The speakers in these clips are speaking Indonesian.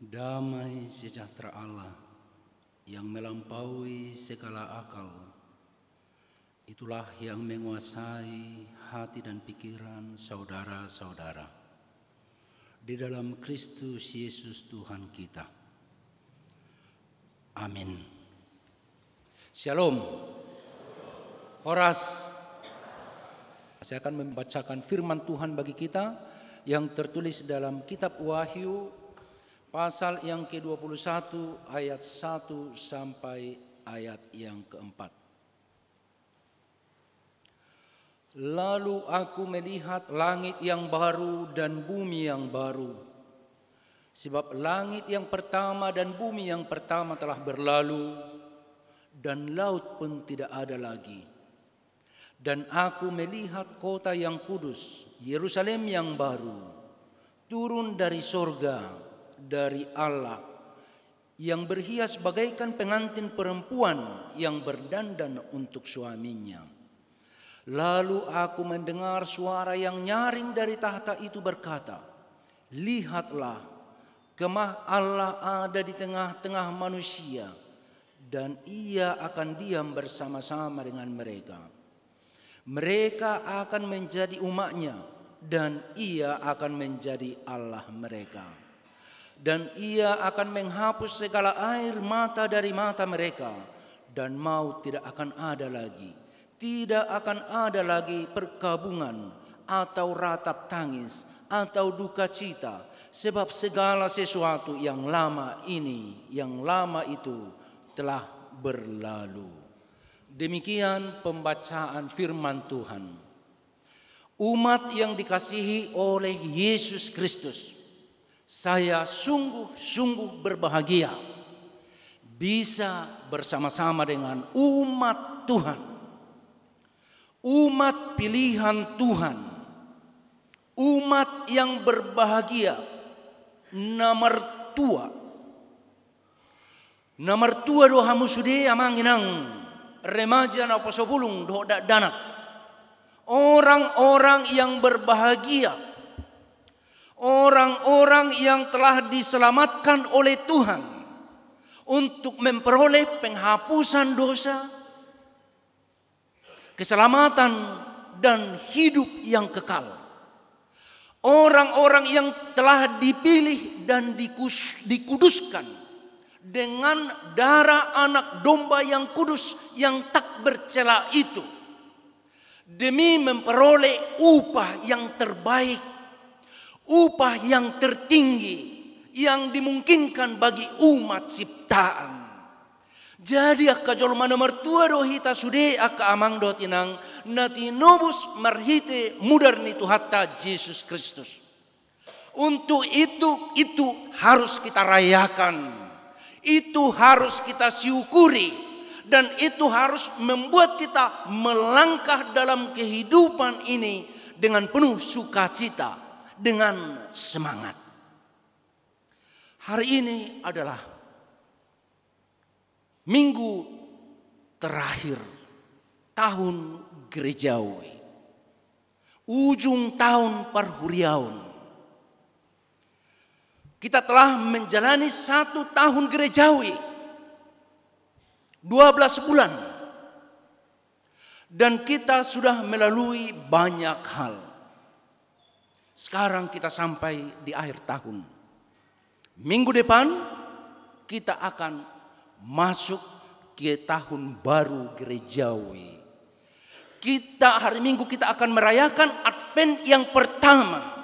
Damai sejahtera Allah yang melampaui segala akal, itulah yang menguasai hati dan pikiran saudara-saudara di dalam Kristus Yesus Tuhan kita. Amin. Shalom. Horas. Saya akan membacakan firman Tuhan bagi kita yang tertulis dalam kitab Wahyu pasal yang ke-21 ayat 1 sampai ayat yang ke-4. Lalu aku melihat langit yang baru dan bumi yang baru. Sebab langit yang pertama dan bumi yang pertama telah berlalu, dan laut pun tidak ada lagi. Dan aku melihat kota yang kudus, Yerusalem yang baru, turun dari sorga, dari Allah, yang berhias bagaikan pengantin perempuan yang berdandan untuk suaminya. Lalu aku mendengar suara yang nyaring dari tahta itu berkata, "Lihatlah, kemah Allah ada di tengah-tengah manusia, dan ia akan diam bersama-sama dengan mereka. Mereka akan menjadi umatnya, dan ia akan menjadi Allah mereka. Dan ia akan menghapus segala air mata dari mata mereka, dan maut tidak akan ada lagi. Tidak akan ada lagi perkabungan atau ratap tangis atau duka cita, sebab segala sesuatu yang lama itu telah berlalu." Demikian pembacaan firman Tuhan. Umat yang dikasihi oleh Yesus Kristus, saya sungguh-sungguh berbahagia bisa bersama-sama dengan umat Tuhan, umat pilihan Tuhan, umat yang berbahagia, nomor tua doha musude amanginang remaja na pasobulung doda danak, orang-orang yang berbahagia, orang-orang yang telah diselamatkan oleh Tuhan untuk memperoleh penghapusan dosa, keselamatan, dan hidup yang kekal. Orang-orang yang telah dipilih dan dikuduskan dengan darah anak domba yang kudus yang tak bercela itu, demi memperoleh upah yang terbaik, upah yang tertinggi yang dimungkinkan bagi umat ciptaan. Jadi akka jolma nomor tua rohita sude akka amang dotinang nati nobus marhite mudarni tuhatta Yesus Kristus. Untuk itu harus kita rayakan, itu harus kita syukuri, dan itu harus membuat kita melangkah dalam kehidupan ini dengan penuh sukacita, dengan semangat. Hari ini adalah minggu terakhir tahun gerejawi, ujung tahun perhuriaun. Kita telah menjalani 1 tahun gerejawi, 12 bulan, dan kita sudah melalui banyak hal. Sekarang kita sampai di akhir tahun. Minggu depan kita akan masuk ke tahun baru gerejawi. Hari Minggu kita akan merayakan Advent yang pertama.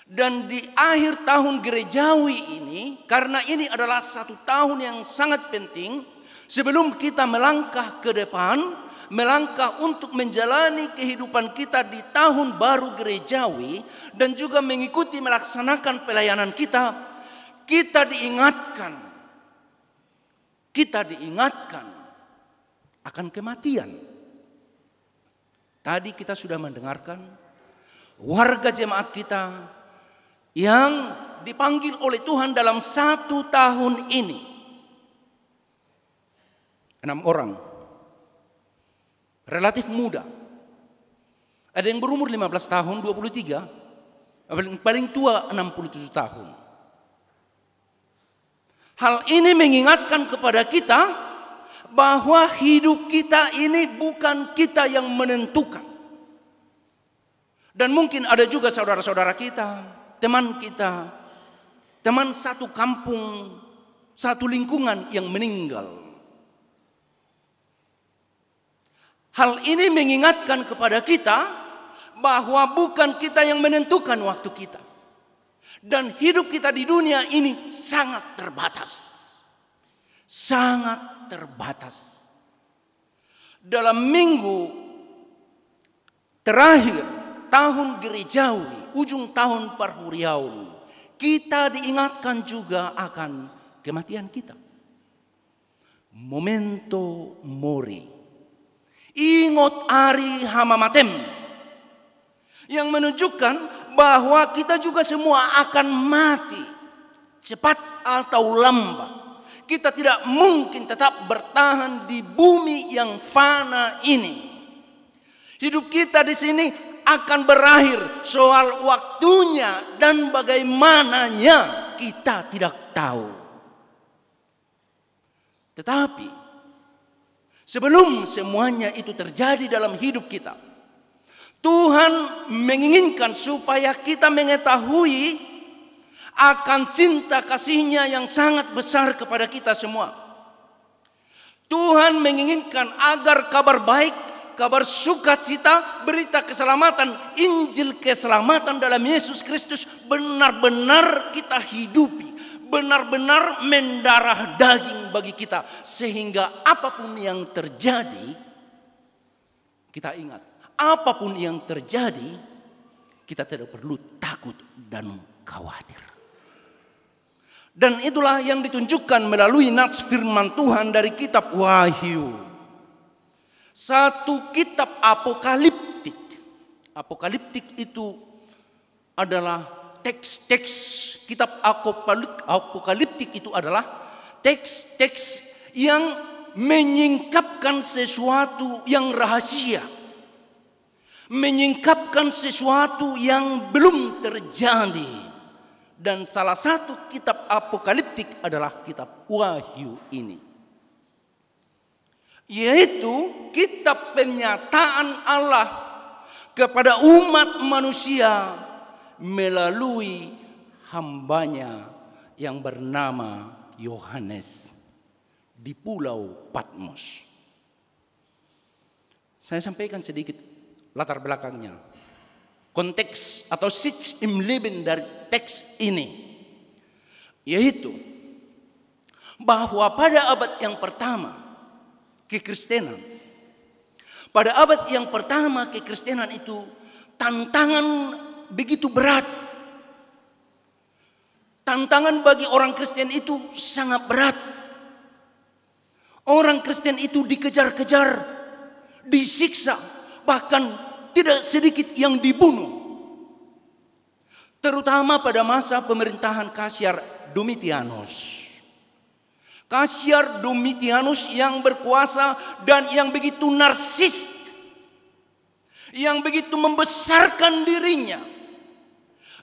Dan di akhir tahun gerejawi ini, karena ini adalah 1 tahun yang sangat penting, sebelum kita melangkah ke depan, melangkah untuk menjalani kehidupan kita di tahun baru gerejawi, dan juga mengikuti melaksanakan pelayanan kita, kita diingatkan akan kematian. Tadi kita sudah mendengarkan warga jemaat kita yang dipanggil oleh Tuhan dalam 1 tahun ini. 6 orang. Relatif muda. Ada yang berumur 15 tahun, 23. Paling tua 67 tahun. Hal ini mengingatkan kepada kita bahwa hidup kita ini bukan kita yang menentukan. Dan mungkin ada juga saudara-saudara kita, teman kita, teman satu kampung, satu lingkungan yang meninggal. Hal ini mengingatkan kepada kita bahwa bukan kita yang menentukan waktu kita. Dan hidup kita di dunia ini sangat terbatas. Sangat terbatas. Dalam minggu terakhir tahun gerejawi, ujung tahun Parhuriaun, kita diingatkan juga akan kematian kita. Memento mori. Ingot ari hamamatem. Yang menunjukkan bahwa kita juga semua akan mati, cepat atau lambat. Kita tidak mungkin tetap bertahan di bumi yang fana ini. Hidup kita di sini akan berakhir. Soal waktunya dan bagaimananya kita tidak tahu. Tetapi sebelum semuanya itu terjadi dalam hidup kita, Tuhan menginginkan supaya kita mengetahui akan cinta kasih-Nya yang sangat besar kepada kita semua. Tuhan menginginkan agar kabar baik, kabar sukacita, berita keselamatan, Injil keselamatan dalam Yesus Kristus benar-benar kita hidupi, benar-benar mendarah daging bagi kita, sehingga apapun yang terjadi, kita ingat, apapun yang terjadi, kita tidak perlu takut dan khawatir. Dan itulah yang ditunjukkan melalui nats firman Tuhan dari kitab Wahyu. Satu kitab apokaliptik. Apokaliptik itu adalah teks-teks, kitab apokaliptik itu adalah teks-teks yang menyingkapkan sesuatu yang rahasia, menyingkapkan sesuatu yang belum terjadi. Dan salah satu kitab apokaliptik adalah kitab Wahyu ini, yaitu kitab penyataan Allah kepada umat manusia melalui hambanya yang bernama Yohanes di Pulau Patmos. Saya sampaikan sedikit latar belakangnya, konteks atau sitz im Leben dari teks ini, yaitu bahwa pada abad yang pertama kekristenan, pada abad yang pertama kekristenan itu tantangan begitu berat. Tantangan bagi orang Kristen itu sangat berat. Orang Kristen itu dikejar-kejar, disiksa, bahkan tidak sedikit yang dibunuh. Terutama pada masa pemerintahan Kaisar Domitianus. Kaisar Domitianus yang berkuasa dan yang begitu narsis, yang begitu membesarkan dirinya,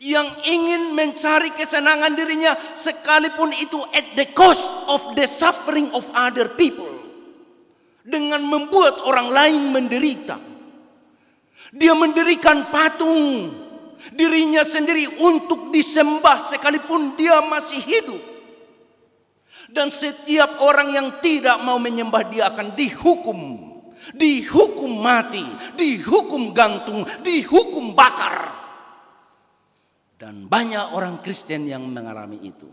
yang ingin mencari kesenangan dirinya sekalipun itu at the cost of the suffering of other people, dengan membuat orang lain menderita. Dia mendirikan patung dirinya sendiri untuk disembah sekalipun dia masih hidup. Dan setiap orang yang tidak mau menyembah dia akan dihukum. Dihukum mati, dihukum gantung, dihukum bakar. Dan banyak orang Kristen yang mengalami itu.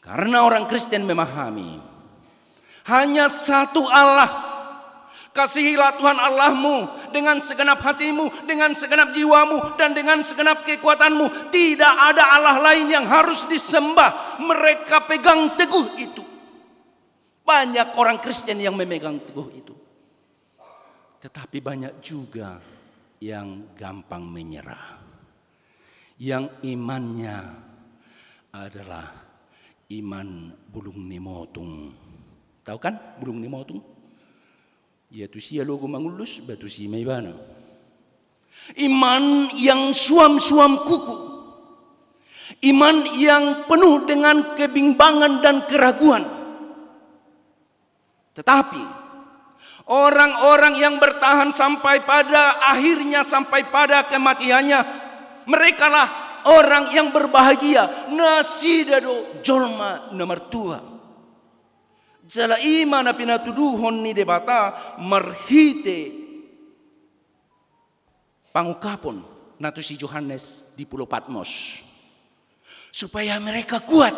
Karena orang Kristen memahami hanya satu Allah. Kasihilah Tuhan Allahmu dengan segenap hatimu, dengan segenap jiwamu, dan dengan segenap kekuatanmu. Tidak ada Allah lain yang harus disembah. Mereka pegang teguh itu. Banyak orang Kristen yang memegang teguh itu. Tetapi banyak juga yang gampang menyerah, yang imannya adalah iman bulung nemotung. Tahu kan bulung nemotung? Yaitu sia logo mangulus batu si maibana. Iman yang suam-suam kuku. Iman yang penuh dengan kebimbangan dan keraguan. Tetapi orang-orang yang bertahan sampai pada akhirnya, sampai pada kematiannya, merekalah orang yang berbahagia. Nasidado jolma nomor 2. Jala iman na pinatuduhon ni debata marhite pangukapon nato si Yohanes di Pulau Patmos. Supaya mereka kuat,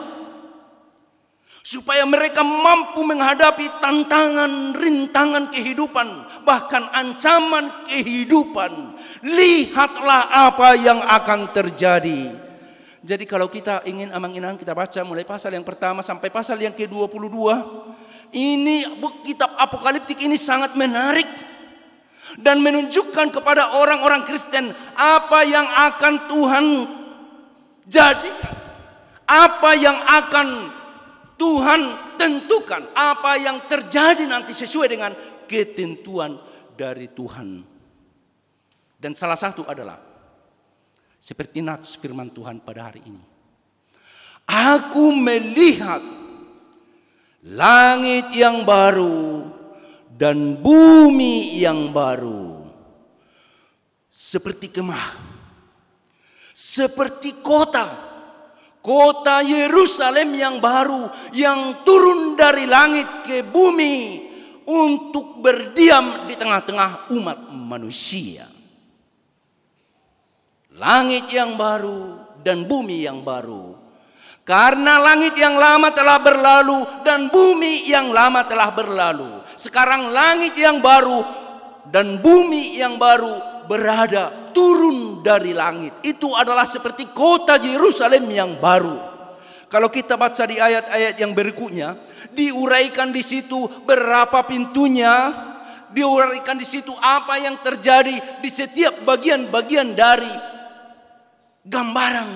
supaya mereka mampu menghadapi tantangan, rintangan kehidupan, bahkan ancaman kehidupan. Lihatlah apa yang akan terjadi. Jadi kalau kita ingin amang-inang, kita baca mulai pasal yang pertama sampai pasal yang ke-22. Ini kitab apokaliptik ini sangat menarik dan menunjukkan kepada orang-orang Kristen apa yang akan Tuhan jadikan, apa yang akan Tuhan tentukan, apa yang terjadi nanti sesuai dengan ketentuan dari Tuhan. Dan salah satu adalah seperti nats firman Tuhan pada hari ini. Aku melihat langit yang baru dan bumi yang baru, seperti kemah, seperti kota Yerusalem yang baru, yang turun dari langit ke bumi untuk berdiam di tengah-tengah umat manusia. Langit yang baru dan bumi yang baru. Karena langit yang lama telah berlalu dan bumi yang lama telah berlalu. Sekarang langit yang baru dan bumi yang baru berada turun dari langit. Itu adalah seperti kota Yerusalem yang baru. Kalau kita baca di ayat-ayat yang berikutnya, diuraikan di situ berapa pintunya, diuraikan di situ apa yang terjadi di setiap bagian-bagian dari gambaran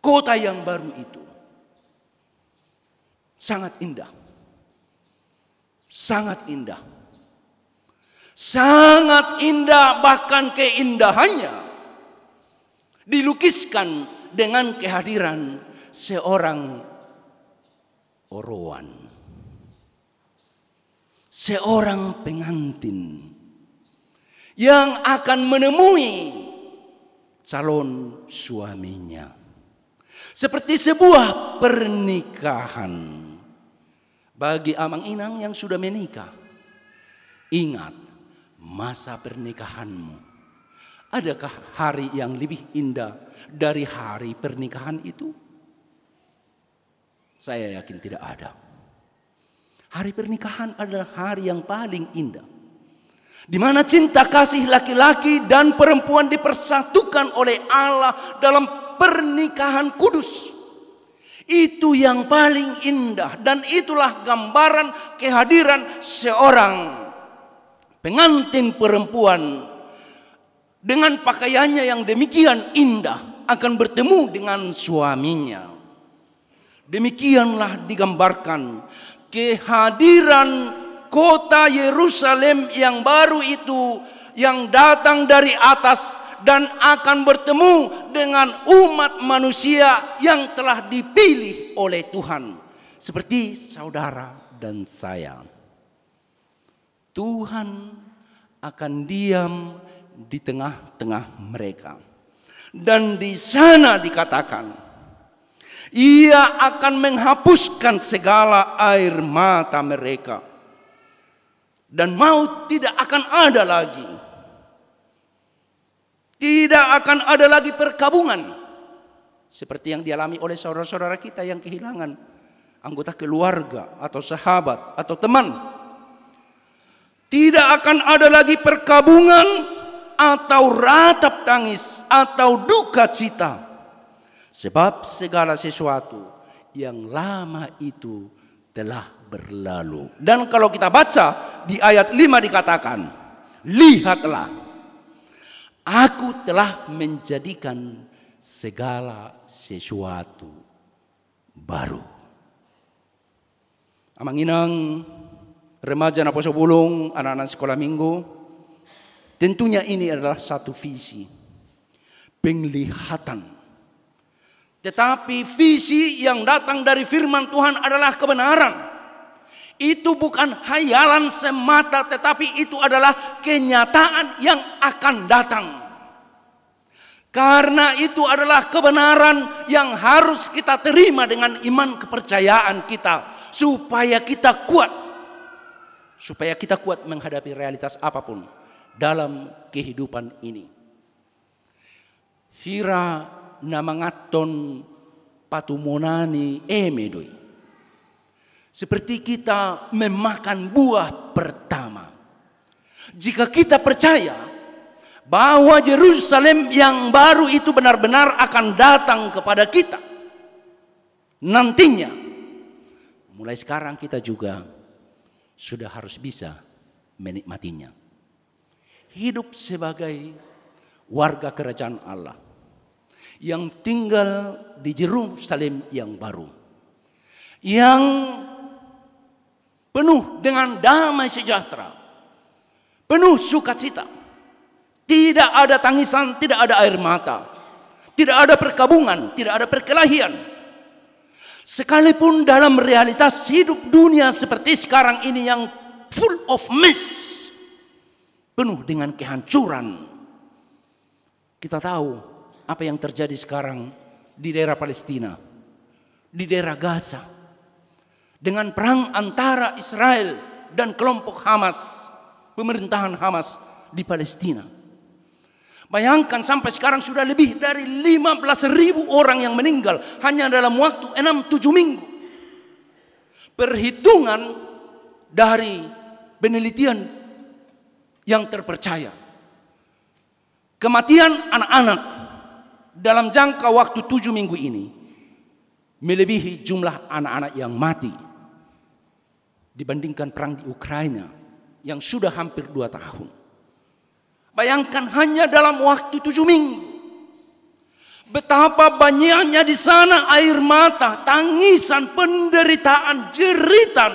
kota yang baru itu. Sangat indah. Sangat indah. Sangat indah, bahkan keindahannya dilukiskan dengan kehadiran seorang orowan, seorang pengantin yang akan menemui calon suaminya. Seperti sebuah pernikahan bagi amang-inang yang sudah menikah. Ingat masa pernikahanmu. Adakah hari yang lebih indah dari hari pernikahan itu? Saya yakin tidak ada. Hari pernikahan adalah hari yang paling indah, di mana cinta kasih laki-laki dan perempuan dipersatukan oleh Allah dalam pernikahan kudus. Itu yang paling indah, dan itulah gambaran kehadiran seorang pengantin perempuan dengan pakaiannya yang demikian indah akan bertemu dengan suaminya. Demikianlah digambarkan kehadiran kota Yerusalem yang baru itu, yang datang dari atas dan akan bertemu dengan umat manusia yang telah dipilih oleh Tuhan, seperti saudara dan saya. Tuhan akan diam di tengah-tengah mereka, dan di sana dikatakan, Ia akan menghapuskan segala air mata mereka, dan maut tidak akan ada lagi. Tidak akan ada lagi perkabungan seperti yang dialami oleh saudara-saudara kita yang kehilangan anggota keluarga atau sahabat atau teman. Tidak akan ada lagi perkabungan atau ratap tangis atau duka cita, sebab segala sesuatu yang lama itu telah berlalu. Dan kalau kita baca di ayat 5 dikatakan, lihatlah, aku telah menjadikan segala sesuatu baru. Amang-inang, remaja na poso bulong, anak-anak sekolah minggu, tentunya ini adalah satu visi, penglihatan Tetapi visi yang datang dari firman Tuhan adalah kebenaran. Itu bukan hayalan semata, tetapi itu adalah kenyataan yang akan datang. Karena itu adalah kebenaran yang harus kita terima dengan iman kepercayaan kita. Supaya kita kuat. Supaya kita kuat menghadapi realitas apapun dalam kehidupan ini. Hira namangaton patumonani emedoi. Seperti kita memakan buah pertama. Jika kita percaya bahwa Yerusalem yang baru itu benar-benar akan datang kepada kita nantinya, mulai sekarang kita juga sudah harus bisa menikmatinya. Hidup sebagai warga kerajaan Allah yang tinggal di Yerusalem yang baru, yang penuh dengan damai sejahtera, penuh sukacita, tidak ada tangisan, tidak ada air mata, tidak ada perkabungan, tidak ada perkelahian. Sekalipun dalam realitas hidup dunia seperti sekarang ini yang full of mess, penuh dengan kehancuran, kita tahu apa yang terjadi sekarang di daerah Palestina, di daerah Gaza, dengan perang antara Israel dan kelompok Hamas, pemerintahan Hamas di Palestina. Bayangkan sampai sekarang sudah lebih dari 15.000 orang yang meninggal hanya dalam waktu 6-7 minggu. Perhitungan dari penelitian yang terpercaya, kematian anak-anak dalam jangka waktu 7 minggu ini melebihi jumlah anak-anak yang mati dibandingkan perang di Ukraina yang sudah hampir 2 tahun. Bayangkan hanya dalam waktu 7 minggu. Betapa banyaknya di sana air mata, tangisan, penderitaan, jeritan.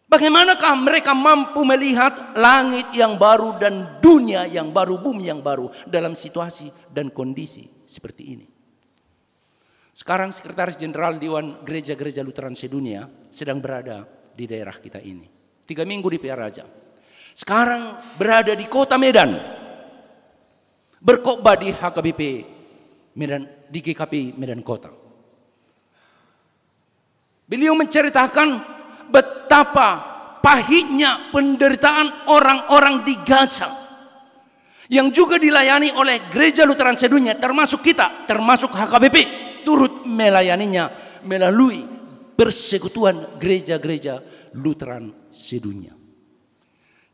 Bagaimanakah mereka mampu melihat langit yang baru dan dunia yang baru, bumi yang baru dalam situasi dan kondisi seperti ini? Sekarang Sekretaris Jenderal Dewan Gereja-Gereja Lutheran Sedunia sedang berada di daerah kita ini. 3 minggu di PR Raja. Sekarang berada di kota Medan. Berkhotbah di HKBP Medan, di GKP Medan Kota. Beliau menceritakan betapa pahitnya penderitaan orang-orang di Gaza yang juga dilayani oleh Gereja Lutheran Sedunia, termasuk kita, termasuk HKBP, turut melayaninya melalui persekutuan gereja-gereja Lutheran Sedunia.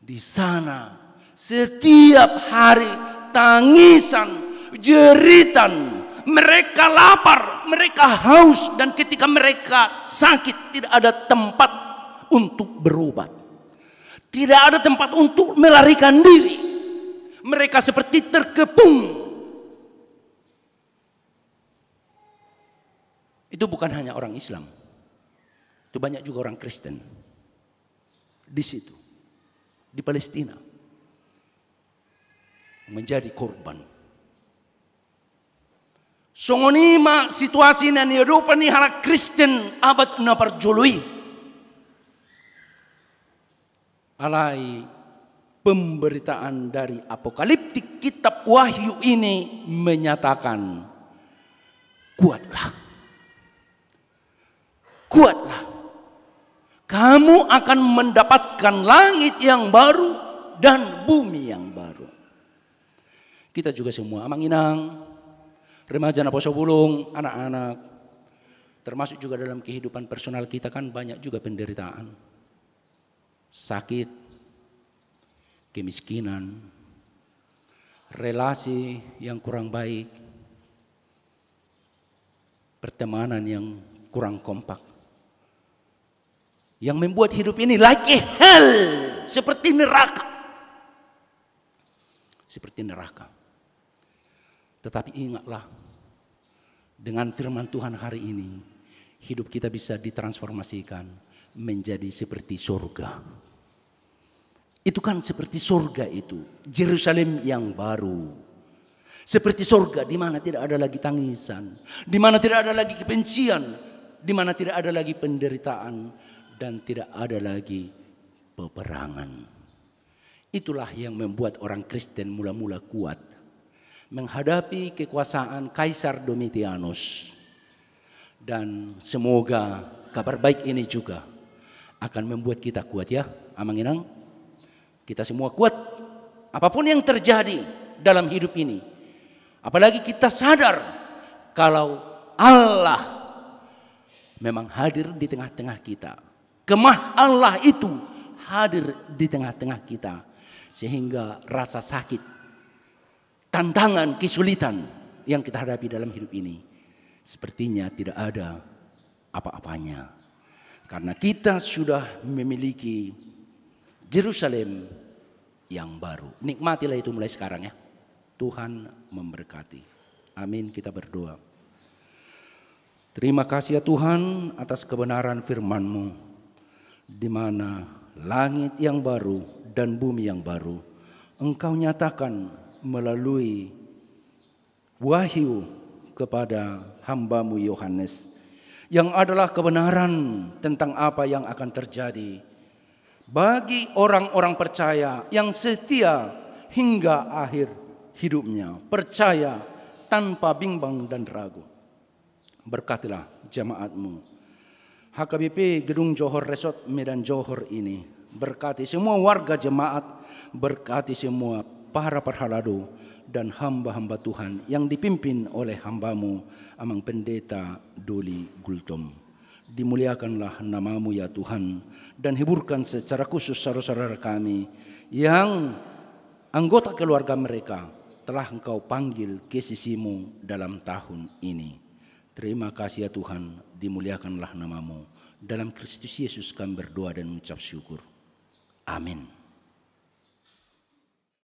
Di sana setiap hari tangisan, jeritan, mereka lapar, mereka haus, dan ketika mereka sakit tidak ada tempat untuk berobat. Tidak ada tempat untuk melarikan diri. Mereka seperti terkepung. Itu bukan hanya orang Islam. Itu banyak juga orang Kristen. Di situ, di Palestina, menjadi korban. Songonima situasi nan Eropa ni hala Kristen abad na parjoloi. Alai pemberitaan dari apokaliptik kitab Wahyu ini menyatakan, kuatlah. Kuatlah. Kamu akan mendapatkan langit yang baru dan bumi yang baru. Kita juga semua amanginang, remaja naposo bulung, anak-anak, termasuk juga dalam kehidupan personal kita kan banyak juga penderitaan. Sakit, kemiskinan, relasi yang kurang baik, pertemanan yang kurang kompak, yang membuat hidup ini like a hell, seperti neraka. Seperti neraka. Tetapi ingatlah, dengan firman Tuhan hari ini, hidup kita bisa ditransformasikan menjadi seperti surga. Itu kan seperti surga itu, Yerusalem yang baru. Seperti sorga di mana tidak ada lagi tangisan, di mana tidak ada lagi kebencian, di mana tidak ada lagi penderitaan, dan tidak ada lagi peperangan. Itulah yang membuat orang Kristen mula-mula kuat menghadapi kekuasaan Kaisar Domitianus. Dan semoga kabar baik ini juga akan membuat kita kuat ya, Amanginang. Kita semua kuat apapun yang terjadi dalam hidup ini. Apalagi kita sadar kalau Allah memang hadir di tengah-tengah kita. Kemah Allah itu hadir di tengah-tengah kita. Sehingga rasa sakit, tantangan, kesulitan yang kita hadapi dalam hidup ini sepertinya tidak ada apa-apanya. Karena kita sudah memiliki Yerusalem yang baru. Nikmatilah itu mulai sekarang ya. Tuhan memberkati. Amin, kita berdoa. Terima kasih ya Tuhan atas kebenaran firman-Mu, di mana langit yang baru dan bumi yang baru Engkau nyatakan melalui wahyu kepada hamba-Mu Yohanes, yang adalah kebenaran tentang apa yang akan terjadi bagi orang-orang percaya yang setia hingga akhir hidupnya, percaya tanpa bimbang dan ragu. Berkatilah jemaat-Mu HKBP Gedung Johor Resort Medan Johor ini. Berkati semua warga jemaat, berkati semua para perhalado dan hamba-hamba Tuhan yang dipimpin oleh hamba-Mu Amang Pendeta Doli Gultom. Dimuliakanlah nama-Mu ya Tuhan, dan hiburkan secara khusus saudara-saudara kami yang anggota keluarga mereka telah Engkau panggil ke sisi-Mu dalam tahun ini. Terima kasih ya Tuhan, dimuliakanlah nama-Mu. Dalam Kristus Yesus kami berdoa dan mengucap syukur. Amin.